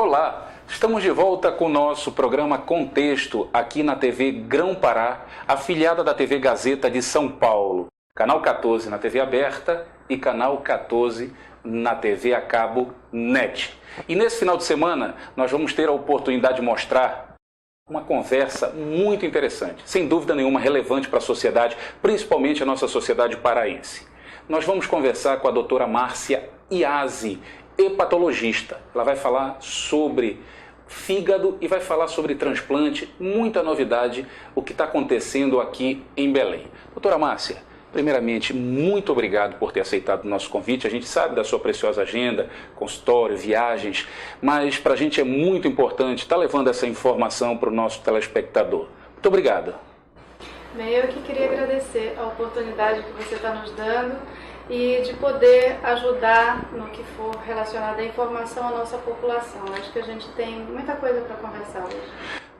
Olá, estamos de volta com o nosso programa Contexto aqui na TV Grão-Pará, afiliada da TV Gazeta de São Paulo, canal 14 na TV aberta e canal 14 na TV a cabo NET. E nesse final de semana nós vamos ter a oportunidade de mostrar uma conversa muito interessante, sem dúvida nenhuma relevante para a sociedade, principalmente a nossa sociedade paraense. Nós vamos conversar com a doutora Márcia Iazzi, hepatologista. Ela vai falar sobre fígado e vai falar sobre transplante, muita novidade, o que está acontecendo aqui em Belém. Doutora Márcia, primeiramente, muito obrigado por ter aceitado o nosso convite. A gente sabe da sua preciosa agenda, consultório, viagens, mas para a gente é muito importante estar levando essa informação para o nosso telespectador. Muito obrigado. Bem, eu que queria agradecer a oportunidade que você está nos dando e de poder ajudar no que for relacionado à informação à nossa população. Acho que a gente tem muita coisa para conversar hoje.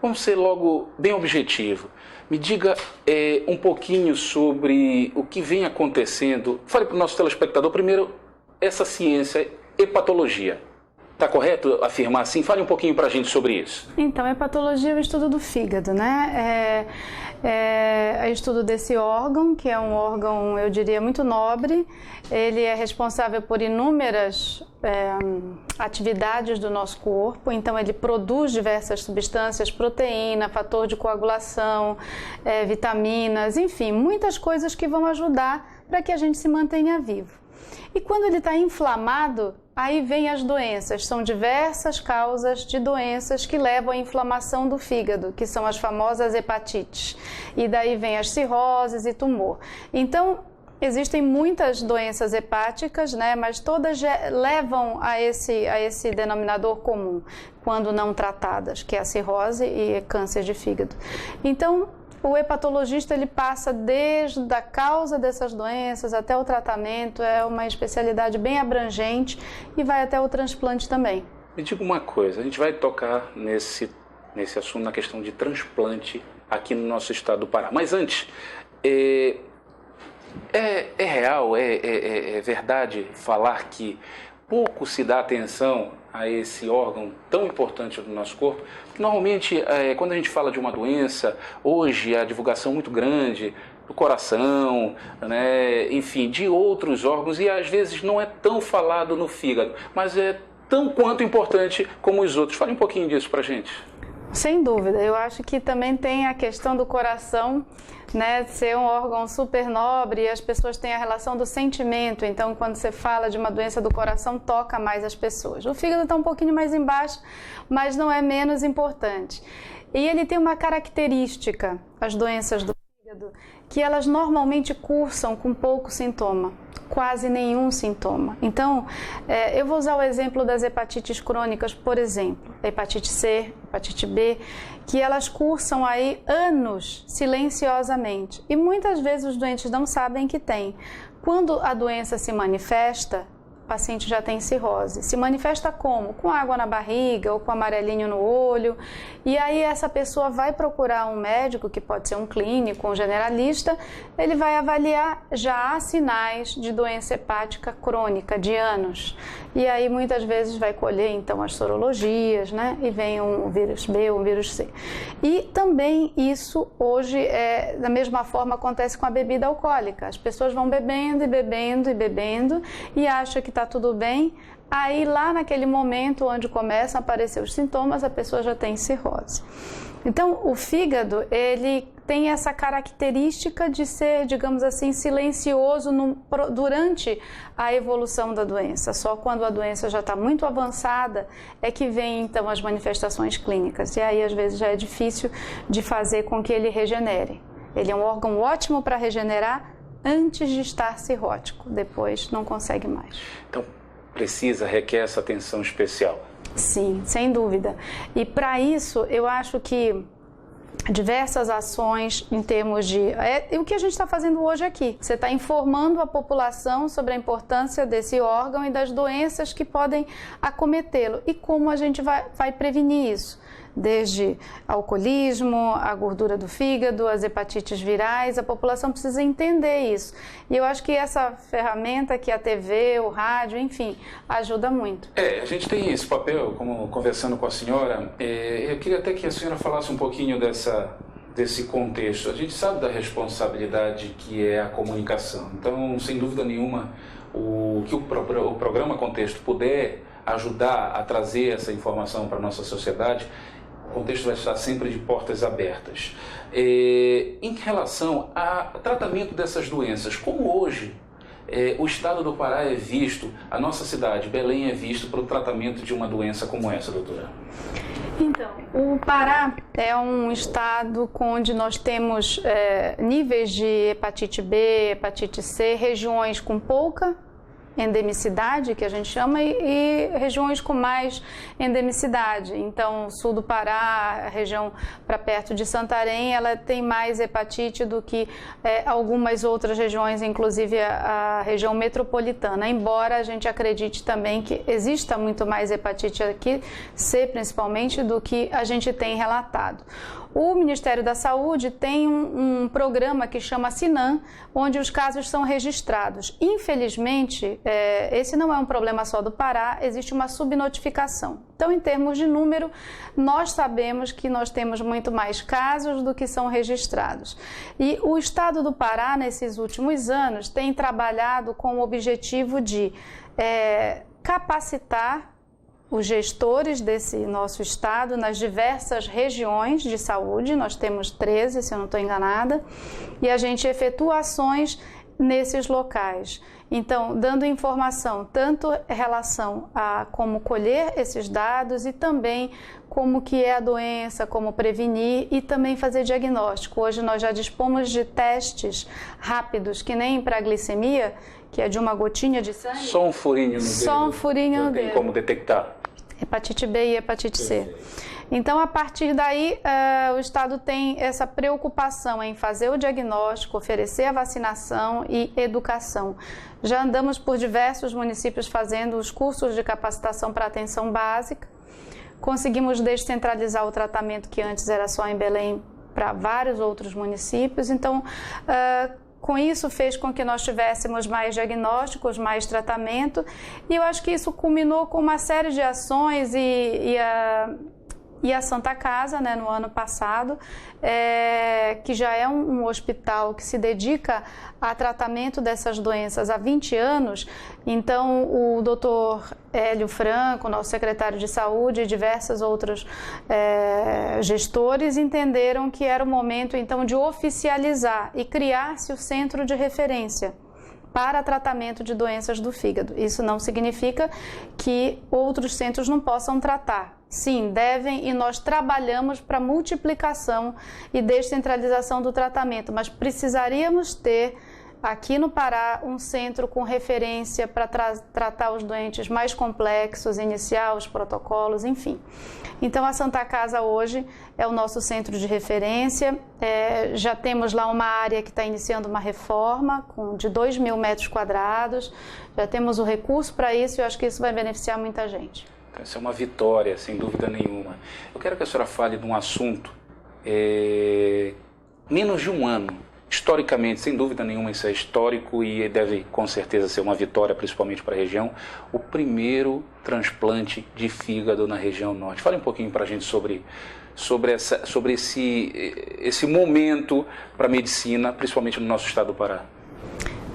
Vamos ser logo bem objetivo. Me diga um pouquinho sobre o que vem acontecendo. Fale para o nosso telespectador primeiro essa ciência, hepatologia. Está correto afirmar assim? Fale um pouquinho para a gente sobre isso. Então, hepatologia é o estudo do fígado, né? É estudo desse órgão, que é um órgão, eu diria, muito nobre. Ele é responsável por inúmeras atividades do nosso corpo, então ele produz diversas substâncias, proteína, fator de coagulação, vitaminas, enfim, muitas coisas que vão ajudar para que a gente se mantenha vivo. E quando ele está inflamado, aí vem as doenças. São diversas causas de doenças que levam à inflamação do fígado, que são as famosas hepatites. E daí vem as cirroses e tumor. Então, existem muitas doenças hepáticas, né, mas todas levam a esse denominador comum, quando não tratadas, que é a cirrose e câncer de fígado. Então, o hepatologista ele passa desde a causa dessas doenças até o tratamento, é uma especialidade bem abrangente e vai até o transplante também. Me diga uma coisa, a gente vai tocar nesse assunto, na questão de transplante aqui no nosso estado do Pará. Mas antes, é real, é verdade falar que pouco se dá atenção a esse órgão tão importante do nosso corpo? Normalmente, quando a gente fala de uma doença, hoje a divulgação é muito grande do coração, né, enfim, de outros órgãos, e às vezes não é tão falado no fígado, mas é tão quanto importante como os outros. Fale um pouquinho disso pra gente. Sem dúvida, eu acho que também tem a questão do coração, né, ser um órgão super nobre, e as pessoas têm a relação do sentimento, então quando você fala de uma doença do coração, toca mais as pessoas. O fígado está um pouquinho mais embaixo, mas não é menos importante. E ele tem uma característica, as doenças do fígado, que elas normalmente cursam com pouco sintoma, quase nenhum sintoma. Então, eu vou usar o exemplo das hepatites crônicas, por exemplo, hepatite C, hepatite B, que elas cursam aí anos silenciosamente e muitas vezes os doentes não sabem que tem. Quando a doença se manifesta, o paciente já tem cirrose. Se manifesta como? Com água na barriga ou com amarelinho no olho. E aí essa pessoa vai procurar um médico, que pode ser um clínico, um generalista, ele vai avaliar, já há sinais de doença hepática crônica de anos. E aí muitas vezes vai colher então as sorologias, né? E vem um vírus B ou um vírus C. E também isso hoje, da mesma forma, acontece com a bebida alcoólica. As pessoas vão bebendo e bebendo e bebendo e acham que está tudo bem, aí lá naquele momento onde começam a aparecer os sintomas, a pessoa já tem cirrose. Então, o fígado, ele tem essa característica de ser, digamos assim, silencioso durante a evolução da doença. Só quando a doença já está muito avançada é que vem, então, as manifestações clínicas. E aí, às vezes, já é difícil de fazer com que ele regenere. Ele é um órgão ótimo para regenerar antes de estar cirrótico, depois não consegue mais. Então, requer essa atenção especial. Sim, sem dúvida. E para isso, eu acho que diversas ações em termos de... o que a gente está fazendo hoje aqui. Você está informando a população sobre a importância desse órgão e das doenças que podem acometê-lo. E como a gente vai prevenir isso. desde alcoolismo, a gordura do fígado, as hepatites virais. A população precisa entender isso. E eu acho que essa ferramenta que a TV, o rádio, enfim, ajuda muito. A gente tem esse papel, como conversando com a senhora, eu queria até que a senhora falasse um pouquinho desse contexto. A gente sabe da responsabilidade que é a comunicação. Então, sem dúvida nenhuma, o que o programa Contexto puder ajudar a trazer essa informação para a nossa sociedade, o Contexto vai estar sempre de portas abertas. Em relação ao tratamento dessas doenças, como hoje o estado do Pará é visto, a nossa cidade, Belém, é visto para o tratamento de uma doença como essa, doutora? Então, o Pará é um estado onde nós temos níveis de hepatite B, hepatite C, regiões com pouca endemicidade, que a gente chama, e regiões com mais endemicidade. Então, o sul do Pará, a região para perto de Santarém, ela tem mais hepatite do que algumas outras regiões, inclusive a região metropolitana, embora a gente acredite também que exista muito mais hepatite aqui, C principalmente, do que a gente tem relatado. O Ministério da Saúde tem um programa que chama SINAM, onde os casos são registrados. Infelizmente, esse não é um problema só do Pará, existe uma subnotificação. Então, em termos de número, nós sabemos que nós temos muito mais casos do que são registrados. E o estado do Pará, nesses últimos anos, tem trabalhado com o objetivo de capacitar os gestores desse nosso estado nas diversas regiões de saúde. Nós temos 13, se eu não estou enganada, e a gente efetua ações nesses locais. Então, dando informação tanto em relação a como colher esses dados e também como que é a doença, como prevenir e também fazer diagnóstico. Hoje nós já dispomos de testes rápidos, que nem para a glicemia, que é de uma gotinha de sangue. Só um furinho no dedo. Só um furinho no dedo. Tem como detectar? Hepatite B e hepatite C. Então, a partir daí, o Estado tem essa preocupação em fazer o diagnóstico, oferecer a vacinação e educação. Já andamos por diversos municípios fazendo os cursos de capacitação para atenção básica. Conseguimos descentralizar o tratamento que antes era só em Belém para vários outros municípios. Então, com isso fez com que nós tivéssemos mais diagnósticos, mais tratamento, e eu acho que isso culminou com uma série de ações e a Santa Casa, né, no ano passado, que já é um hospital que se dedica a tratamento dessas doenças há 20 anos. Então, o doutor Hélio Franco, nosso secretário de Saúde, e diversos outros gestores entenderam que era o momento, então, de oficializar e criar-se o centro de referência para tratamento de doenças do fígado. Isso não significa que outros centros não possam tratar. Sim, devem, e nós trabalhamos para multiplicação e descentralização do tratamento, mas precisaríamos ter aqui no Pará um centro com referência para tratar os doentes mais complexos, iniciar os protocolos, enfim. Então, a Santa Casa hoje é o nosso centro de referência. Já temos lá uma área que está iniciando uma reforma de 2.000 metros quadrados. Já temos o recurso para isso e eu acho que isso vai beneficiar muita gente. Essa é uma vitória, sem dúvida nenhuma. Eu quero que a senhora fale de um assunto, menos de um ano, historicamente, sem dúvida nenhuma, isso é histórico e deve com certeza ser uma vitória, principalmente para a região, o primeiro transplante de fígado na região norte. Fale um pouquinho para a gente sobre esse momento para a medicina, principalmente no nosso estado do Pará.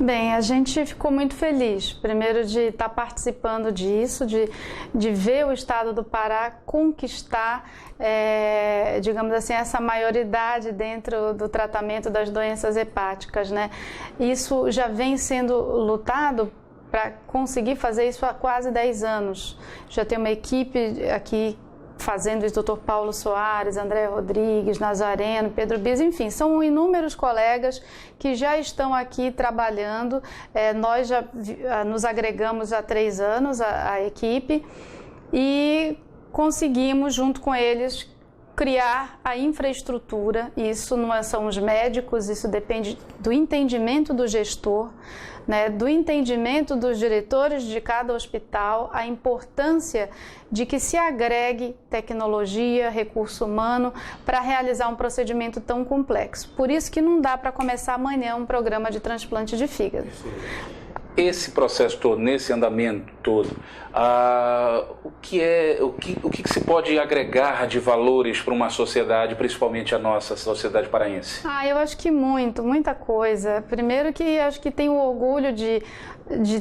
Bem, a gente ficou muito feliz, primeiro de estar participando disso, de ver o estado do Pará conquistar, digamos assim, essa maioridade dentro do tratamento das doenças hepáticas, né? Isso já vem sendo lutado para conseguir fazer isso há quase 10 anos. Já tem uma equipe aqui fazendo isso, Dr. Paulo Soares, André Rodrigues, Nazareno, Pedro Bis, enfim, são inúmeros colegas que já estão aqui trabalhando. Nós já nos agregamos há 3 anos, a equipe, e conseguimos, junto com eles, criar a infraestrutura, isso não são os médicos, isso depende do entendimento do gestor, né, do entendimento dos diretores de cada hospital, a importância de que se agregue tecnologia, recurso humano para realizar um procedimento tão complexo. Por isso que não dá para começar amanhã um programa de transplante de fígado. Esse processo todo, nesse andamento todo, o que se pode agregar de valores para uma sociedade, principalmente a nossa sociedade paraense? Eu acho que muita coisa. Primeiro que acho que tenho orgulho de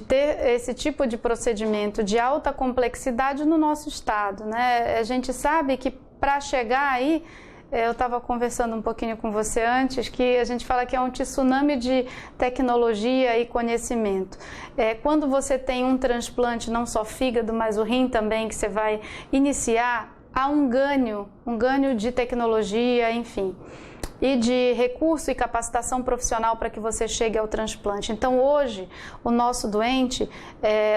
ter esse tipo de procedimento de alta complexidade no nosso estado, né? A gente sabe que para chegar aí, eu estava conversando um pouquinho com você antes, que a gente fala que é um tsunami de tecnologia e conhecimento. Quando você tem um transplante, não só fígado, mas o rim também, que você vai iniciar, há um ganho de tecnologia, enfim, e de recurso e capacitação profissional para que você chegue ao transplante. Então, hoje, o nosso doente,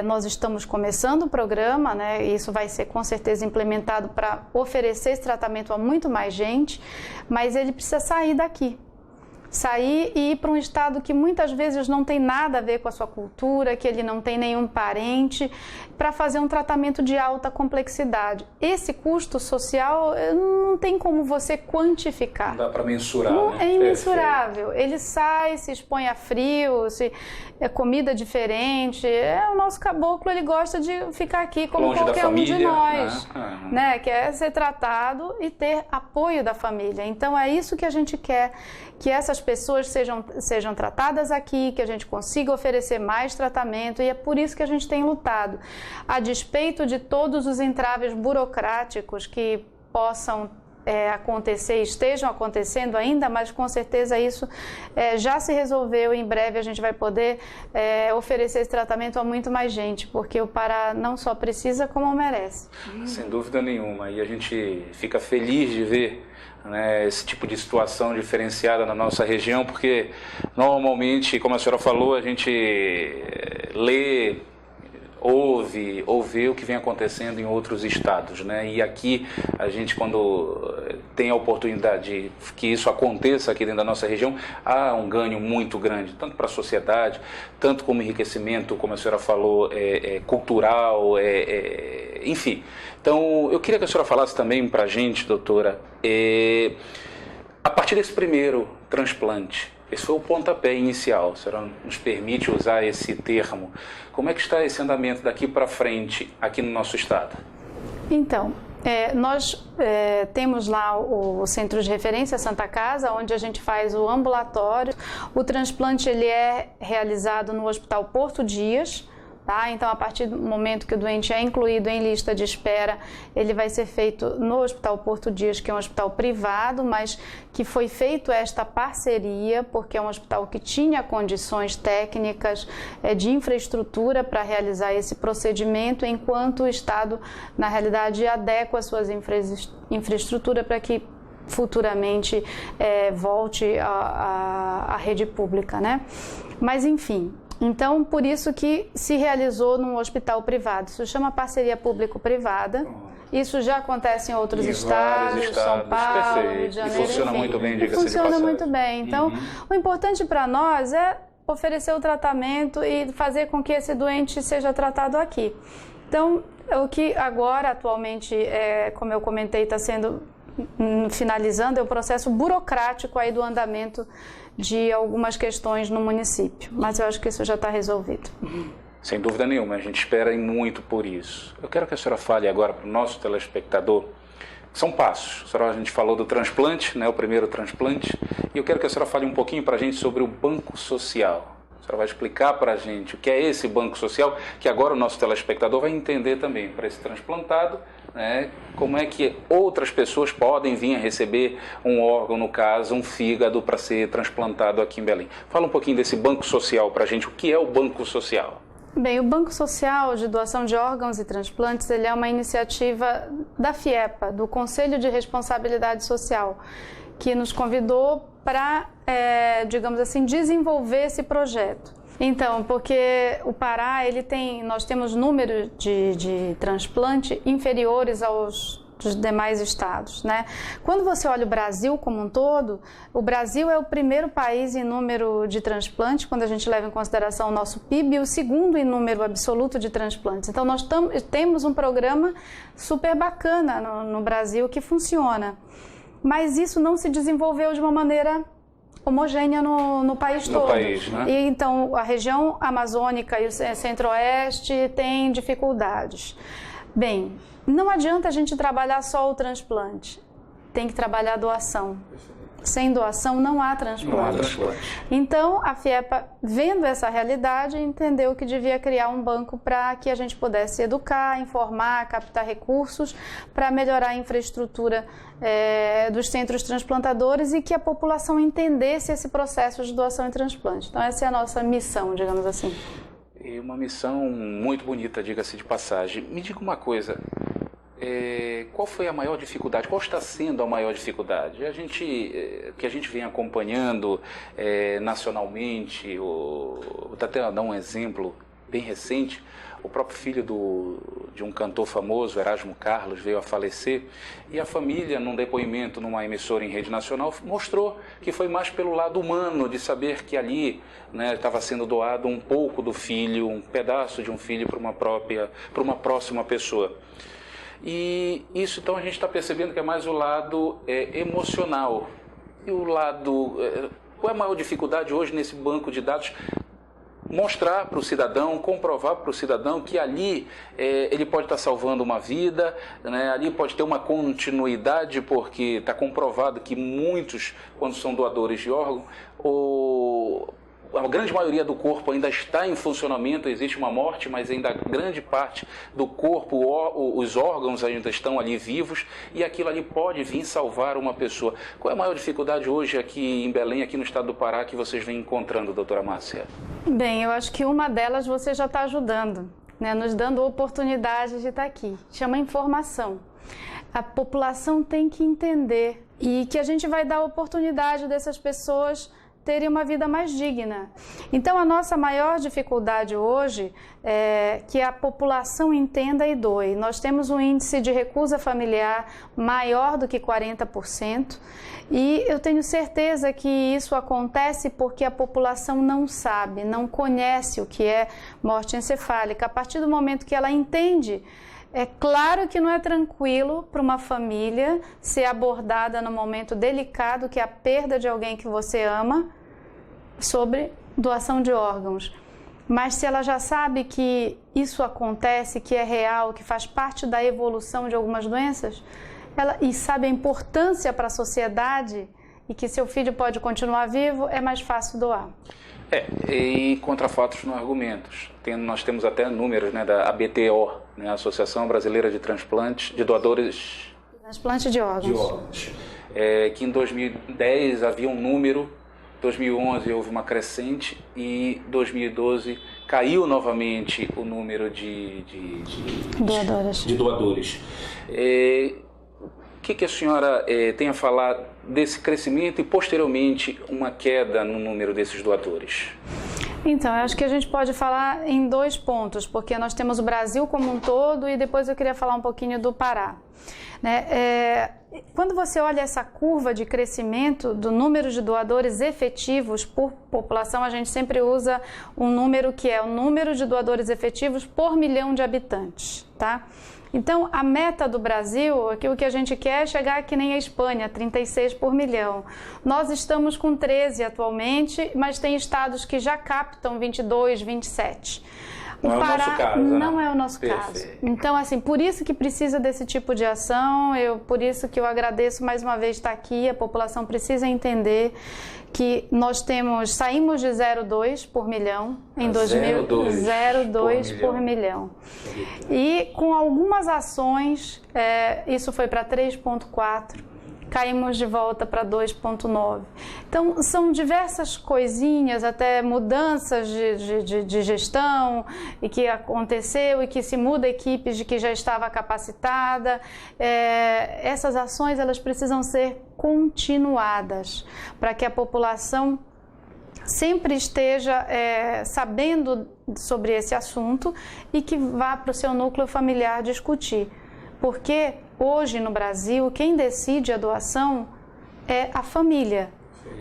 nós estamos começando o programa, né, e isso vai ser com certeza implementado para oferecer esse tratamento a muito mais gente, mas ele precisa sair daqui. Sair e ir para um estado que muitas vezes não tem nada a ver com a sua cultura, que ele não tem nenhum parente, para fazer um tratamento de alta complexidade. Esse custo social não tem como você quantificar. Não dá para mensurar, né? É imensurável. Perfeito. Ele sai, se expõe a frio, é comida diferente. O nosso caboclo, ele gosta de ficar aqui como longe qualquer um de nós, né? Quer ser tratado e ter apoio da família. Então é isso que a gente quer, que essas pessoas sejam tratadas aqui, que a gente consiga oferecer mais tratamento, e é por isso que a gente tem lutado. A despeito de todos os entraves burocráticos que possam acontecer, estejam acontecendo ainda, mas com certeza isso já se resolveu. Em breve a gente vai poder oferecer esse tratamento a muito mais gente, porque o Pará não só precisa, como merece. Sem dúvida nenhuma, e a gente fica feliz de ver, né, esse tipo de situação diferenciada na nossa região, porque normalmente, como a senhora falou, a gente lê, ouve o que vem acontecendo em outros estados, né? E aqui a gente, quando tem a oportunidade de que isso aconteça aqui dentro da nossa região, há um ganho muito grande, tanto para a sociedade, tanto como enriquecimento, como a senhora falou, cultural, enfim. Então, eu queria que a senhora falasse também para a gente, doutora, a partir desse primeiro transplante, esse foi o pontapé inicial, a senhora nos permite usar esse termo. Como é que está esse andamento daqui para frente aqui no nosso estado? Então, nós temos lá o Centro de Referência Santa Casa, onde a gente faz o ambulatório. O transplante ele é realizado no Hospital Porto Dias. Tá? Então, a partir do momento que o doente é incluído em lista de espera, ele vai ser feito no Hospital Porto Dias, que é um hospital privado, mas que foi feito esta parceria, porque é um hospital que tinha condições técnicas de infraestrutura para realizar esse procedimento, enquanto o Estado, na realidade, adequa as suas infraestrutura para que futuramente volte à rede pública, né? Mas, enfim... Então, por isso que se realizou num hospital privado. Isso chama parceria público-privada. Isso já acontece em outros estados, São Paulo, perfeito. Rio de Janeiro, e funciona muito bem, diga-se de funciona passagem. muito bem. Então, o importante para nós é oferecer o tratamento e fazer com que esse doente seja tratado aqui. Então, o que agora, atualmente, como eu comentei, está sendo finalizando, é o processo burocrático aí do andamento de algumas questões no município, mas eu acho que isso já está resolvido. Sem dúvida nenhuma, a gente espera muito por isso. Eu quero que a senhora fale agora para o nosso telespectador, são passos. A gente falou do transplante, né, o primeiro transplante, e eu quero que a senhora fale um pouquinho para a gente sobre o banco social. A senhora vai explicar para a gente o que é esse banco social, que agora o nosso telespectador vai entender também, para esse transplantado, né, como é que outras pessoas podem vir a receber um órgão, no caso, um fígado, para ser transplantado aqui em Belém. Fala um pouquinho desse banco social para a gente, o que é o banco social? Bem, o Banco Social de Doação de Órgãos e Transplantes, ele é uma iniciativa da FIEPA, do Conselho de Responsabilidade Social, que nos convidou para, digamos assim, desenvolver esse projeto. Então, porque o Pará, nós temos números de transplante inferiores aos dos demais estados, né? Quando você olha o Brasil como um todo, o Brasil é o primeiro país em número de transplantes, quando a gente leva em consideração o nosso PIB, e o segundo em número absoluto de transplantes. Então, nós temos um programa super bacana no Brasil que funciona. Mas isso não se desenvolveu de uma maneira homogênea no país todo. País, né? E, então, a região amazônica e o centro-oeste têm dificuldades. Bem, não adianta a gente trabalhar só o transplante, tem que trabalhar a doação. Sem doação não há transplante. Não há transplante. Então, a FIEPA, vendo essa realidade, entendeu que devia criar um banco para que a gente pudesse educar, informar, captar recursos para melhorar a infraestrutura dos centros transplantadores e que a população entendesse esse processo de doação e transplante. Então, essa é a nossa missão, digamos assim. E uma missão muito bonita, diga-se de passagem. Me diga uma coisa. Qual foi a maior dificuldade? Qual está sendo a maior dificuldade? Que a gente vem acompanhando nacionalmente, vou até dar um exemplo bem recente, o próprio filho de um cantor famoso, Erasmo Carlos, veio a falecer e a família, num depoimento numa emissora em rede nacional, mostrou que foi mais pelo lado humano, de saber que ali estava sendo doado um pouco do filho, um pedaço de um filho para uma próxima pessoa. E isso, então, a gente está percebendo que é mais o lado emocional. E o lado... qual é a maior dificuldade hoje nesse banco de dados? Mostrar para o cidadão, comprovar para o cidadão que ali ele pode estar salvando uma vida, né? Ali pode ter uma continuidade, porque está comprovado que muitos, quando são doadores de órgão, a grande maioria do corpo ainda está em funcionamento, existe uma morte, mas ainda grande parte do corpo, os órgãos ainda estão ali vivos e aquilo ali pode vir salvar uma pessoa. Qual é a maior dificuldade hoje aqui em Belém, aqui no estado do Pará, que vocês vêm encontrando, doutora Márcia? Bem, eu acho que uma delas você já está ajudando, né? Nos dando oportunidade de estar aqui. Chama informação. A população tem que entender e que a gente vai dar oportunidade dessas pessoas terem uma vida mais digna. Então, a nossa maior dificuldade hoje é que a população entenda e doe. Nós temos um índice de recusa familiar maior do que 40%, e eu tenho certeza que isso acontece porque a população não sabe, não conhece o que é morte encefálica. A partir do momento que ela entende, é claro que não é tranquilo para uma família ser abordada no momento delicado, que é a perda de alguém que você ama, sobre doação de órgãos. Mas se ela já sabe que isso acontece, que é real, que faz parte da evolução de algumas doenças, e sabe a importância para a sociedade e que seu filho pode continuar vivo, é mais fácil doar. E contra fatos não argumentos. Nós temos até números, né, da ABTO, né, Associação Brasileira de Transplantes, de Doadores... Transplante de órgãos. Que em 2010 havia um número, 2011 houve uma crescente e 2012 caiu novamente o número de doadores. O que a senhora tem a falar desse crescimento e, posteriormente, uma queda no número desses doadores? Então, eu acho que a gente pode falar em dois pontos, porque nós temos o Brasil como um todo e depois eu queria falar um pouquinho do Pará. Quando você olha essa curva de crescimento do número de doadores efetivos por população, a gente sempre usa um número que é o número de doadores efetivos por milhão de habitantes, tá? Então, a meta do Brasil, aquilo que a gente quer é chegar que nem a Espanha, 36 por milhão. Nós estamos com 13 atualmente, mas tem estados que já captam 22, 27. O Pará não é o nosso caso. Então, assim, por isso que precisa desse tipo de ação, por isso que eu agradeço mais uma vez estar aqui, a população precisa entender que nós saímos de 0,2 por milhão em 0,2 por milhão. E com algumas ações, isso foi para 3,4. Caímos de volta para 2,9. Então, são diversas coisinhas, até mudanças de gestão e que aconteceu e que se muda equipes de que já estava capacitada. Essas ações, elas precisam ser continuadas para que a população sempre esteja sabendo sobre esse assunto e que vá para o seu núcleo familiar discutir. Porque hoje no Brasil, quem decide a doação é a família.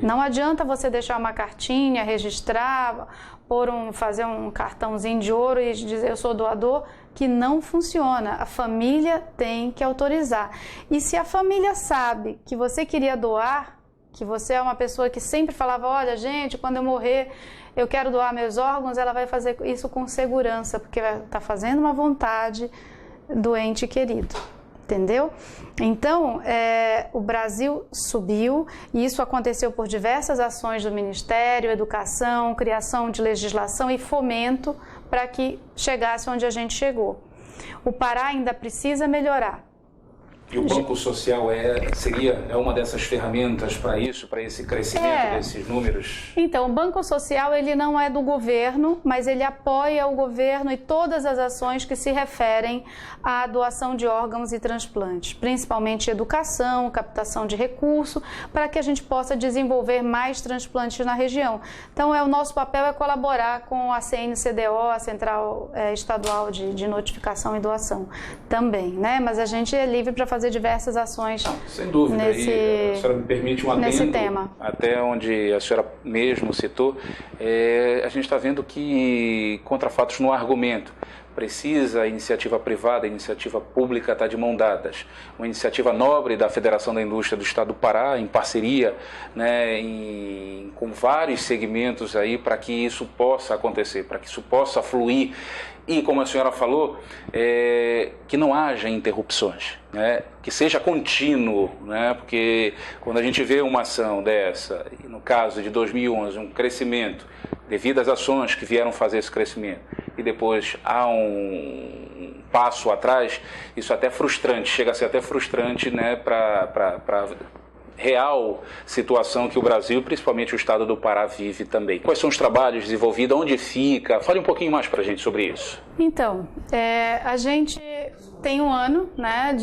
Não adianta você deixar uma cartinha, registrar, fazer um cartãozinho de ouro e dizer eu sou doador, que não funciona. A família tem que autorizar. E se a família sabe que você queria doar, que você é uma pessoa que sempre falava, olha gente, quando eu morrer eu quero doar meus órgãos, ela vai fazer isso com segurança, porque vai estar fazendo uma vontade do ente querido. Entendeu? Então, o Brasil subiu e isso aconteceu por diversas ações do Ministério, educação, criação de legislação e fomento para que chegasse onde a gente chegou. O Pará ainda precisa melhorar. E o Banco Social é uma dessas ferramentas para isso, para esse crescimento desses números? Então, o Banco Social ele não é do governo, mas ele apoia o governo e todas as ações que se referem à doação de órgãos e transplantes, principalmente educação, captação de recurso, para que a gente possa desenvolver mais transplantes na região. Então, o nosso papel é colaborar com a CNCDO, a Central Estadual de Notificação e Doação também, né? Mas a gente é livre para fazer diversas ações. Sem dúvida. E a senhora me permite um adendo nesse tema. Até onde a senhora mesmo citou, a gente está vendo que contra fatos no argumento. Precisa a iniciativa privada, a iniciativa pública estar de mão dadas. Uma iniciativa nobre da Federação da Indústria do Estado do Pará, em parceria, né, com vários segmentos aí para que isso possa acontecer, para que isso possa fluir. E, como a senhora falou, que não haja interrupções, né? Que seja contínuo, né? Porque quando a gente vê uma ação dessa, e no caso de 2011, um crescimento, devido às ações que vieram fazer esse crescimento, e depois há um passo atrás, isso é até frustrante, chega a ser até frustrante, né, para real situação que o Brasil, principalmente o estado do Pará, vive também. Quais são os trabalhos desenvolvidos, onde fica? Fale um pouquinho mais para a gente sobre isso. Então, a gente tem um ano, né,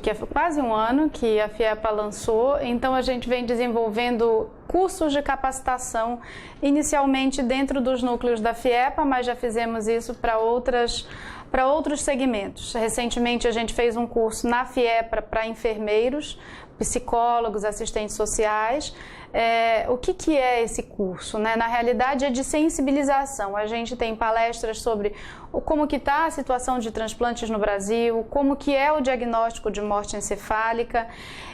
que é quase um ano que a FIEPA lançou, então a gente vem desenvolvendo cursos de capacitação, inicialmente dentro dos núcleos da FIEPA, mas já fizemos isso para outros segmentos. Recentemente a gente fez um curso na FIEPA para enfermeiros, psicólogos, assistentes sociais. O que é esse curso, né? Na realidade é de sensibilização. A gente tem palestras sobre como que está a situação de transplantes no Brasil, como que é o diagnóstico de morte encefálica.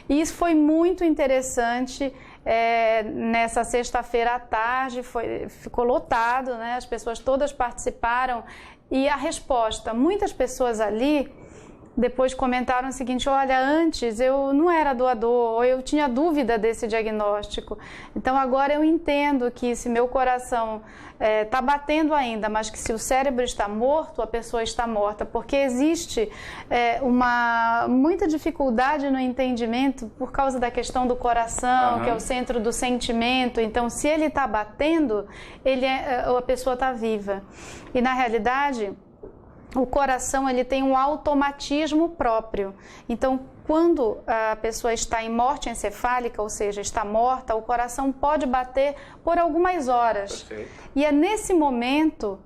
E isso foi muito interessante. Nessa sexta-feira à tarde ficou lotado, né? As pessoas todas participaram e a resposta, muitas pessoas ali depois comentaram o seguinte, olha, antes eu não era doador, ou eu tinha dúvida desse diagnóstico, então agora eu entendo que se meu coração está batendo ainda, mas que se o cérebro está morto, a pessoa está morta, porque existe muita dificuldade no entendimento por causa da questão do coração, que é o centro do sentimento, então se ele está batendo, a pessoa está viva. E na realidade, o coração ele tem um automatismo próprio. Então, quando a pessoa está em morte encefálica, ou seja, está morta, o coração pode bater por algumas horas. Perfeito. E é nesse momento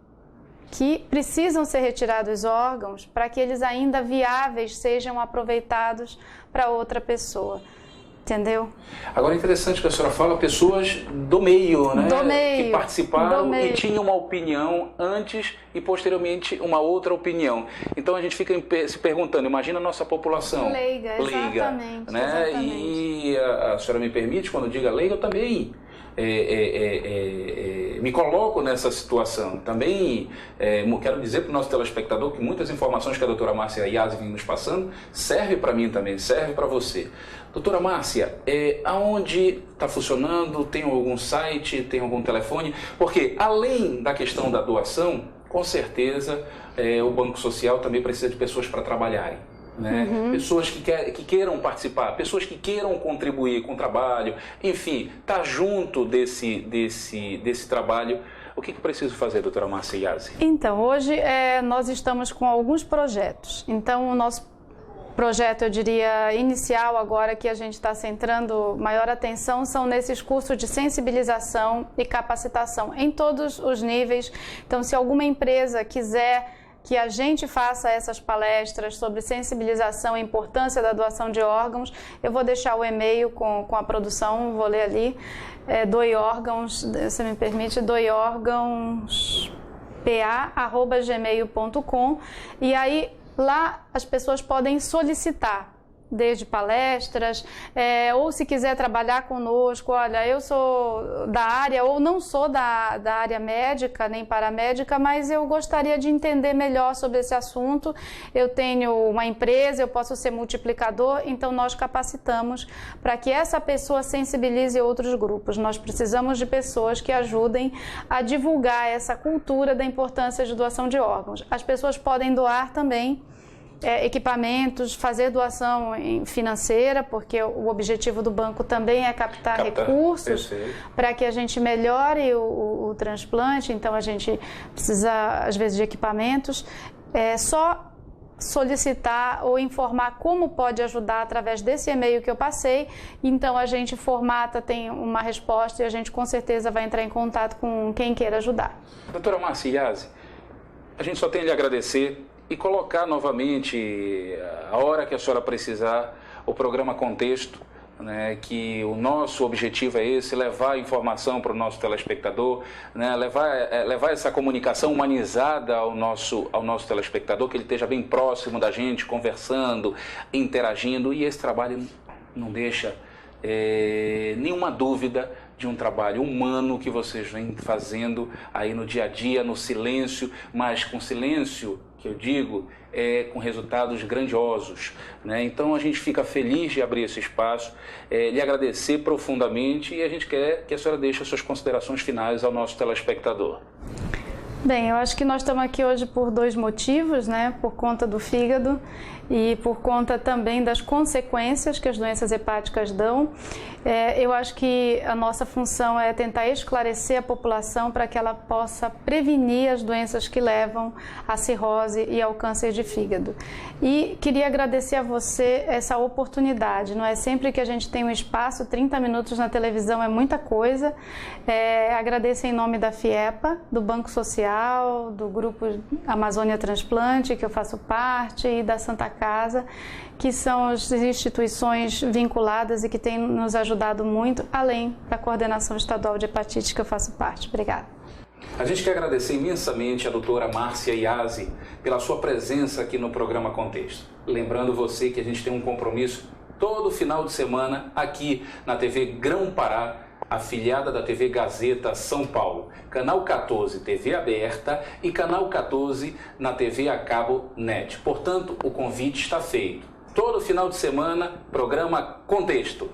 que precisam ser retirados órgãos para que eles ainda viáveis sejam aproveitados para outra pessoa. Entendeu? Agora é interessante que a senhora fala pessoas do meio, né? Do meio. Que participaram e tinham uma opinião antes e posteriormente uma outra opinião. Então a gente fica se perguntando, imagina a nossa população leiga, né? Exatamente. E a senhora me permite, quando diga leiga, eu também me coloco nessa situação. Também quero dizer para o nosso telespectador que muitas informações que a doutora Márcia Yazzi vem nos passando serve para mim também, serve para você. Doutora Márcia, aonde está funcionando? Tem algum site? Tem algum telefone? Porque além da questão da doação, com certeza o Banco Social também precisa de pessoas para trabalharem. Né? Pessoas que queiram participar, pessoas que queiram contribuir com o trabalho, enfim, tá junto desse trabalho. O que preciso fazer, doutora Márcia Yazzi? Então, hoje nós estamos com alguns projetos. Então, o nosso projeto, eu diria, inicial agora que a gente está centrando maior atenção são nesses cursos de sensibilização e capacitação em todos os níveis. Então, se alguma empresa quiser que a gente faça essas palestras sobre sensibilização e importância da doação de órgãos, eu vou deixar o e-mail com a produção, vou ler ali, doiórgãos, você me permite, doiórgãos.pa@gmail.com, e aí lá as pessoas podem solicitar, desde palestras, ou se quiser trabalhar conosco, olha, eu sou da área, ou não sou da área médica, nem paramédica, mas eu gostaria de entender melhor sobre esse assunto, eu tenho uma empresa, eu posso ser multiplicador, então nós capacitamos para que essa pessoa sensibilize outros grupos. Nós precisamos de pessoas que ajudem a divulgar essa cultura da importância de doação de órgãos. As pessoas podem doar também equipamentos, fazer doação financeira, porque o objetivo do banco também é captar recursos para que a gente melhore o transplante, então a gente precisa, às vezes, de equipamentos. É só solicitar ou informar como pode ajudar através desse e-mail que eu passei, então a gente formata, tem uma resposta e a gente com certeza vai entrar em contato com quem queira ajudar. Doutora Márcia Iasi, a gente só tem a lhe agradecer e colocar novamente, a hora que a senhora precisar, o programa Contexto, né, que o nosso objetivo é esse, levar informação para o nosso telespectador, né, levar essa comunicação humanizada ao nosso telespectador, que ele esteja bem próximo da gente, conversando, interagindo, e esse trabalho não deixa nenhuma dúvida de um trabalho humano que vocês vêm fazendo aí no dia a dia, no silêncio, mas com silêncio, que eu digo, com resultados grandiosos, né? Então a gente fica feliz de abrir esse espaço, lhe agradecer profundamente, e a gente quer que a senhora deixe as suas considerações finais ao nosso telespectador. Bem, eu acho que nós estamos aqui hoje por dois motivos, né? Por conta do fígado e por conta também das consequências que as doenças hepáticas dão. Eu acho que a nossa função é tentar esclarecer a população para que ela possa prevenir as doenças que levam à cirrose e ao câncer de fígado. E queria agradecer a você essa oportunidade. Não é sempre que a gente tem um espaço, 30 minutos na televisão é muita coisa. Agradeço em nome da FIEPA, do Banco Social, do Grupo Amazônia Transplante, que eu faço parte, e da Santa Casa, que são as instituições vinculadas e que têm nos ajudado muito, além da coordenação estadual de hepatite, que eu faço parte. Obrigada. A gente quer agradecer imensamente a doutora Márcia Iasi pela sua presença aqui no programa Contexto. Lembrando você que a gente tem um compromisso todo final de semana aqui na TV Grão Pará, afiliada da TV Gazeta São Paulo, Canal 14 TV aberta e Canal 14 na TV a cabo NET. Portanto, o convite está feito. Todo final de semana, programa Contexto.